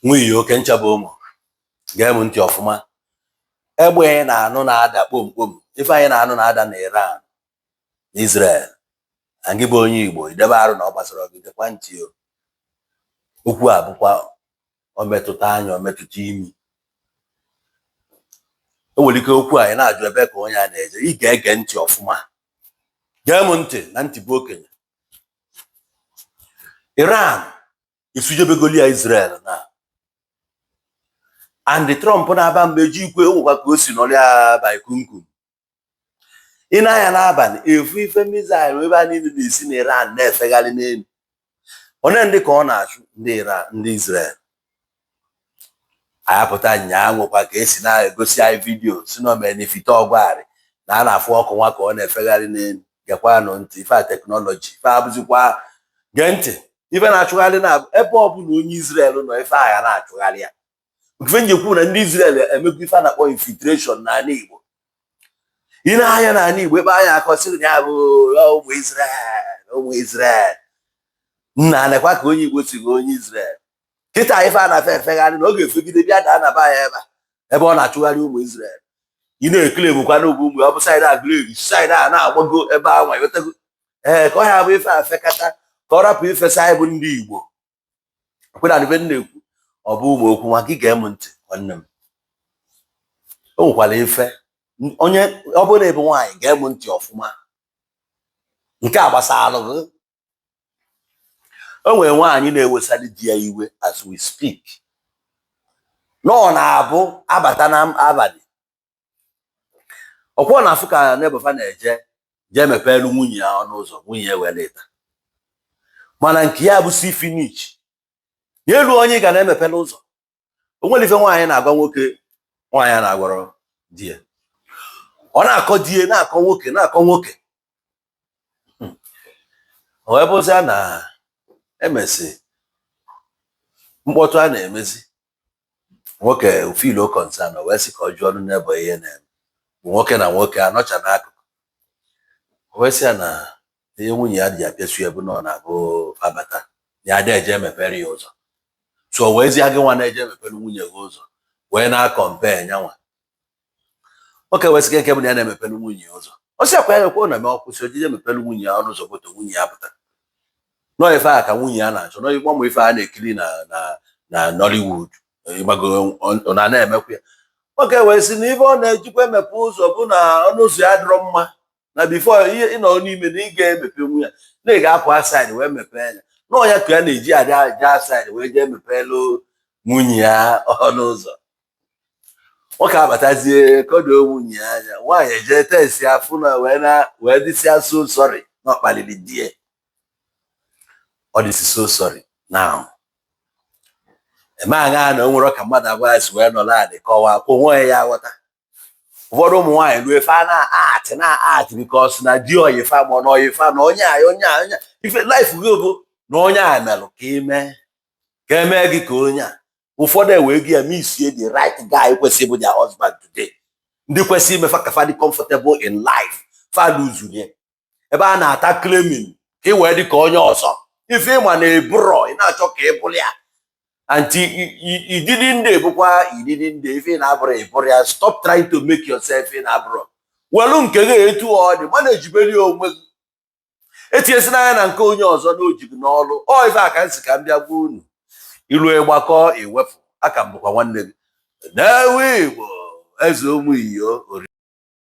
Nwunye oke nchaba ụmụ gee m ntị ọfụma. Egbe anyị na-anụ na-ada kpomkpom, ife anyị na-anụ na-ada na Iran na Israel, na gị bụ onye Igbo idebe arụ na ọ gbasara gị, dekwa ntị o. Okwu a bụkwa ometụta anya, ometụta imi. O nwere ike okwu anyị na-ajụ ebe ka onye a na-eje, ị ga-ege ntị ọfụma, gee m ntị na ntị bụ okenye. Iran esujebegoli ya Israel na and Trump na-aba mgbe ji ikwe nwekwa ka o si n'ọrịa baikunkum. Ị na-anya n'abalị efu ife mizaịl ebe a niile na-esi na Iran na-efegharị n'elu. Onye ndị ka ọ na-achụ ndị Iran, ndị Israel. Ayapụta nyaa nwekwa ka esi na-egosi anyị vidiyo si na omenifite ọgwarị na a na-afụ ọkụ nwa ka ọ na-efegharị n'elu. Gekwa nụ ntị, ife a teknọlọji, ife abụzikwa gee ntị. Ife na-achụgharị na ebe ọbụla onye Israel nọ, ife agha na-achụgharị ya. Nke njekwu na ndị Israel emekwa ife a na-akpọ infiltration n'ala Igbo. Ị na-anya n'ala Igbo ebe anya akọsịrị na ya bụ ụmụ Israel, ụmụ Israel. Nna anekwa ka onye Igbo si gị onye Israel. Kịta ife a na-afe efegharị na ọ ga-efegide bịa daa na ba ya ebe ọ na-achụgharị ụmụ Israel. Ị na-ekele bụkwa n'ogbe ụmụ ọ bụ saịdị agụleri, saịdị a na-agbago ebe anwa ịghọtago. Ka ọ ya bụ ife afekata ka ọ rapụ ifesa anyị bụ ndị Igbo. Kwena ife na-ekwu ọ bụ ụmụ okwu nwa gị gee m ntị nwanne m. O nwekwara ife onye ọ bụrụ na ebe nwaanyị gee m ntị ọfụma. Nke a gbasara gị. O nwere nwaanyị na-ewesali di ya iwe as we speak. Nọ na-abụ abata na abalị. Ọkwọ na afụ ka n'ebefa na-eje jee mepelu nwunye ya ọnụ ụzọ, nwunye ya wee leta. Mana nke ya bụ si finish. N'elu onye ga na-emepela ụzọ. O nwere ife nwaanyị na-agwa nwoke, nwaanyị a na-agwara di ya. Ọ na-akọ di ya, na-akọ nwoke, na-akọ nwoke. O wee bụzia na emesi mkpọtụ a na-emezi. Nwoke feel concern, o wee sị ka ọ jụọ ọnụ n'ebe ihe na-eme. Nwoke na nwoke anọcha n'akụkụ. O wee sị ya na ihe nwunye ya dị apịasu ebu nọ na-abụ abata. Ya ada eje emepere ya ụzọ. So wezi gị nwa na-eje emepere nwunye gị ụzọ wee na-akọmpe nyanwa. Nwoke wesị nke bụ na ya na-emepere nwunye ya ụzọ. Ọ sị akwa ya ekwe na eme ọkwụsị ojije emepere nwunye ya ọnụ ụzọ boto nwunye ya pụta. Nọ ife a ka nwunye ya na-achọ, nọ igbo ife a na-ekiri na Nollywood. Ịgbago ọ na-emekwa ya. Nwoke wesị na ife ọ na-ejikwa emepe ụzọ bụ na ọnụ ụzọ ya dịrọ mma. Na before ihe ịnọ n'ime na ị ga-emepe nwunye ya, na ị ga-apụ aside wee mepee ya. Nọ ya ka ya na-eji aja aside wee jee mepelu nwunye ya ọnụ ụzọ. Nwoke abatazie kodo nwunye ya anya, nwaanyị eje tesi afụ na wee dịsịa so sorry na ọkpaliri die. Ọ dịsị so sorry now. Eme aṅa na o nwere ka mmadụ abụọ ya si wee nọrọ adị kọwaa kwa onwe ya ghọta. Ụfọdụ ụmụ nwaanyị ruo efe a na-atị because na di oyifa ma ọ na oyifa na onye a ife life gị bụ na onye a melụ ka eme gị ka onye a. Ụfọdụ ewee gị ya misie the right guy kwesịrị bụ their husband today. Ndị kwesịrị imefa ka fa dị comfortable in life fa luzunye ebe a na-ata claiming ka ị wee dị ka onye ọzọ. Ife ịma na eburo ị na-achọ ka ị bụrụ ya anti ididi ndị bụkwa ididi ndị ife na-abụrụ ịbụrụ ya. Stop trying to make yourself in abụrụ. Welu nke gị etu ọ dị mana ejiberi onwe gị etinyesi n'anya na nke onye ọzọ na ojibi n'ọlụ. Ọ ife a ka nsị ka m bịa gwa unu. Ilu ịgbakọ iwepụ aka m bụkwa nwanne gị na-ewe Igbo eze ụmụ iyo.